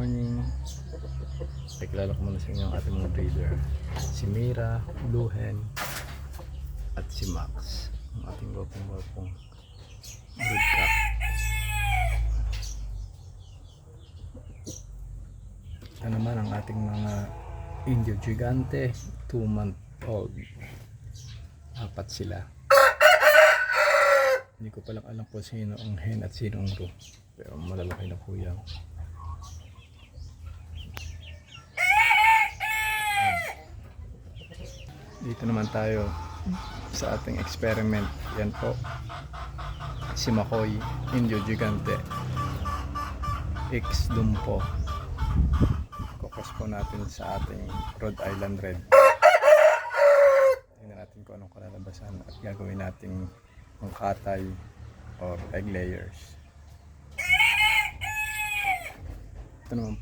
morning. Pakilala ko muna sa inyo ang ating mga breeder. Si Mira, Blue Hen, at si Max. Ang ating gwapong broodcock. Ito naman ang ating mga Indio Gigante, 2-month-old. 4 sila. Hindi ko palang alam po sino ang hen at sino ang roe. Pero malalaki na po yan. Dito naman tayo sa ating experiment. Yan po si Makoy, Indio Gigante X Dumpo. Focus po natin sa ating Rhode Island Red. Tingnan natin kung anong kalalabasan at gagawin nating mangkatay or egg layers. Ito naman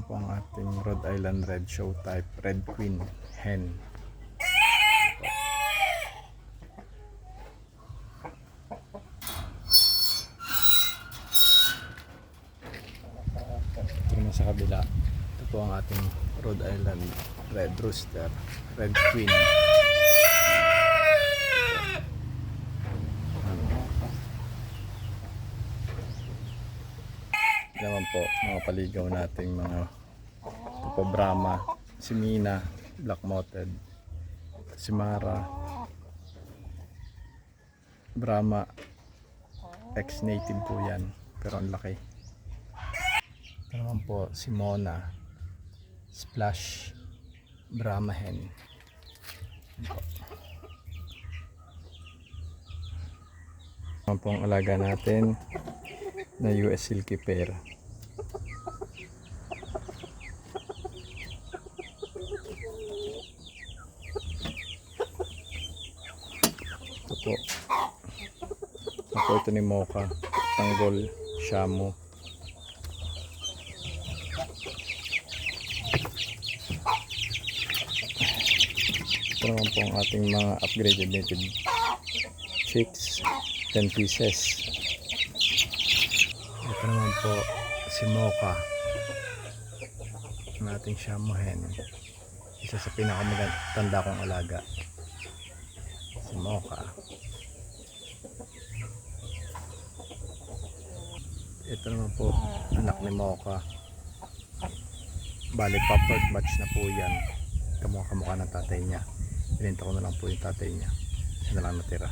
po ang ating Rhode Island Red show type Red Queen Hen. Ito naman sa kabila. Ito po ang ating Rhode Island Red Rooster Red Queen. Naman po mga paligaw nating mga Tupo Brahma, si Mina, Black Mounted, si Mara, Brahma, ex-native po yan pero ang laki. Ito naman po si Mona, Splash, Brahma Hen. Ito po ang alaga natin na US Silky Pair. Ito po. Ako ito ni Mocha, Tanggol, Shamu. Ito naman po ang ating mga upgraded native chicks, 10 pieces. Ito naman po si Mocha, ang ating Shamu Hen, isa sa pinakamaganda kong alaga, si Mocha. Ito naman po anak ni Mocha, bali pampered batch na po yan, kamukha ng tatay niya. Binenta ko na lang po yung tatay niya, siya na lang natira.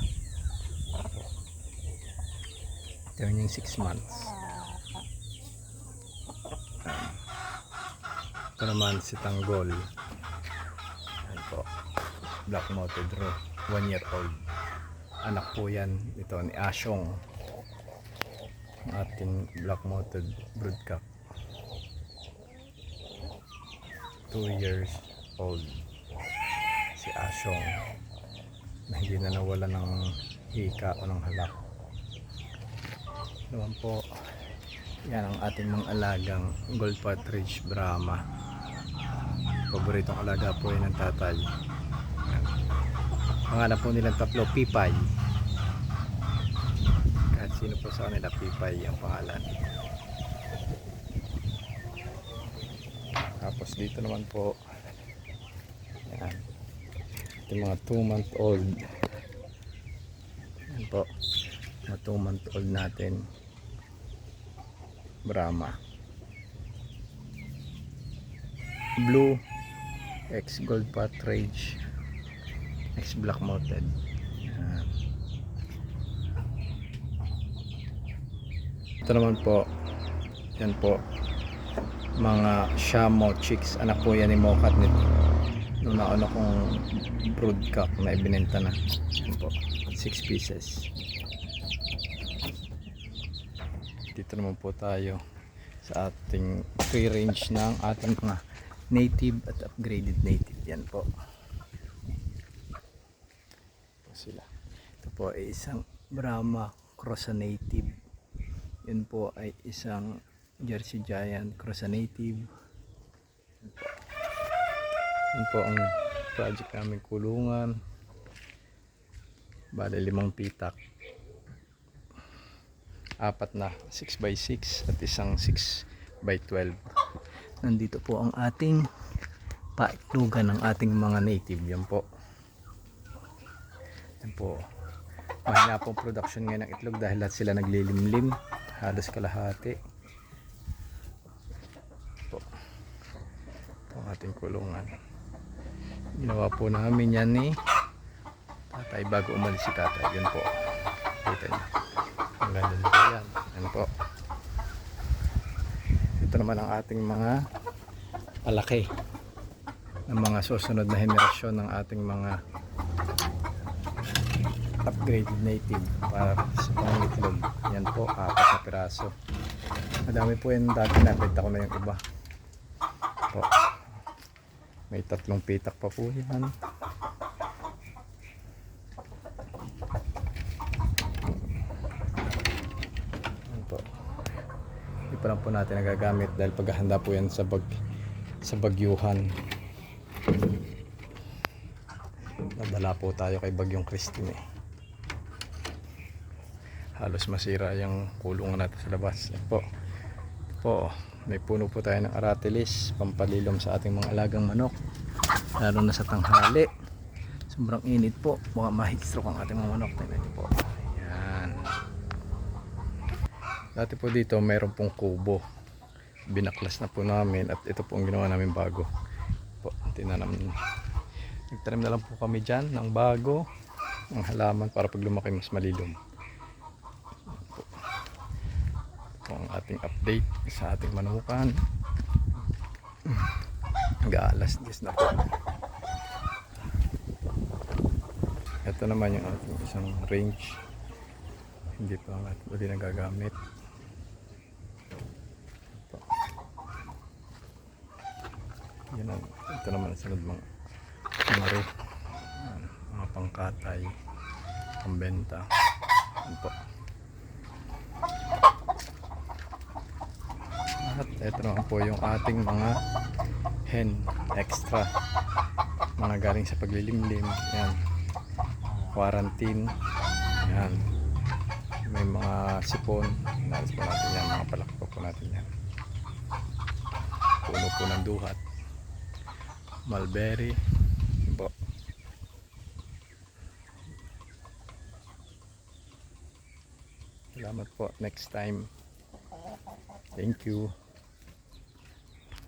Ito yung 6 months. Ito naman si Tanggol. Ayan po, Black Mounted Roe, 1 year old. Anak po yan ito ni Asyong, ang ating Black Mounted broodcock, 2 years old. Si Asyong na hindi na nawala ng hika o ng halak. Naman po, yan ang ating mga alagang Gold Partridge Brahma. Paboritong alaga po yan ng tatay. Pangalan po nilang tatlo, Pipay. Kahit sino po sa kanila, Pipay ang pangalan. Tapos dito naman po, yan, yung mga 2-month-old. Yan po, mga 2-month-old natin Brahma. Blue X Gold Partridge X Black Mounted. Ito naman po, yan po, mga Shamu chicks. Anak po yan ni Mocha nito nung nauna kong broodcock na ibinenta na. Yan po, 6 pieces. Dito naman po tayo sa ating free range ng ating mga native at upgraded native. Yan po. Ito sila. Ito po ay isang Brahma cross native. Yan po ay isang Jersey Giant cross native. Yan po. Yan po ang project namin kulungan. Bale 5 pitak. 4 na 6x6 at isang 6 by 12. Nandito po ang ating paiklugan ng ating mga native. Yan po. Yan po. Mahina pong production ngayon ng itlog dahil lahat sila naglilimlim. Halos kalahati. Po. Ito ang ating kulungan. Ginawa po namin yan ni tatay bago umalis si tatay. Yan po. Kita niyo. Ang ganda nito yan. Yan po. Ito naman ang ating mga palaki ng mga susunod na henerasyon ng ating mga upgraded native para sa pangitlog. Yan po, 4 na piraso. Madami po yung dati, nabenta ko na yung iba po. May 3 pitak pa po yan. Yan po. Hindi pa lang po natin nagagamit dahil paghahanda po yan sa bagyuhan. Nadala po tayo kay Bagyong Christine eh. Halos masira yung kulungan natin sa labas. Yan po, may puno po tayo ng aratilis, pampalilom sa ating mga alagang manok, lalo na sa tanghali. Sobrang init po, baka ma-heatstroke ang ating mga manok. Tingnan niyo po. Yan. Dati po dito mayroon pong kubo, binaklas na po namin at ito po ang ginawa namin bago po. Nagtanim na lang po kami dyan ng bago ng halaman para pag lumaki mas malilom. Ang ating update sa ating manukan. Mag-aalas 10 na po. Ito naman yung ating isang range, hindi pa natin uli nagagamit. Ito naman ang sunod mga mga pangkatay, pambenta. Yan po. At ito naman po yung ating mga hen extra, mga galing sa paglilimlim. Yan, quarantine. Yan, may mga sipon. Inalis po natin yan, mga palakpak po natin yan. Puno po ng duhat, mulberry po. Salamat po, next time. Thank you.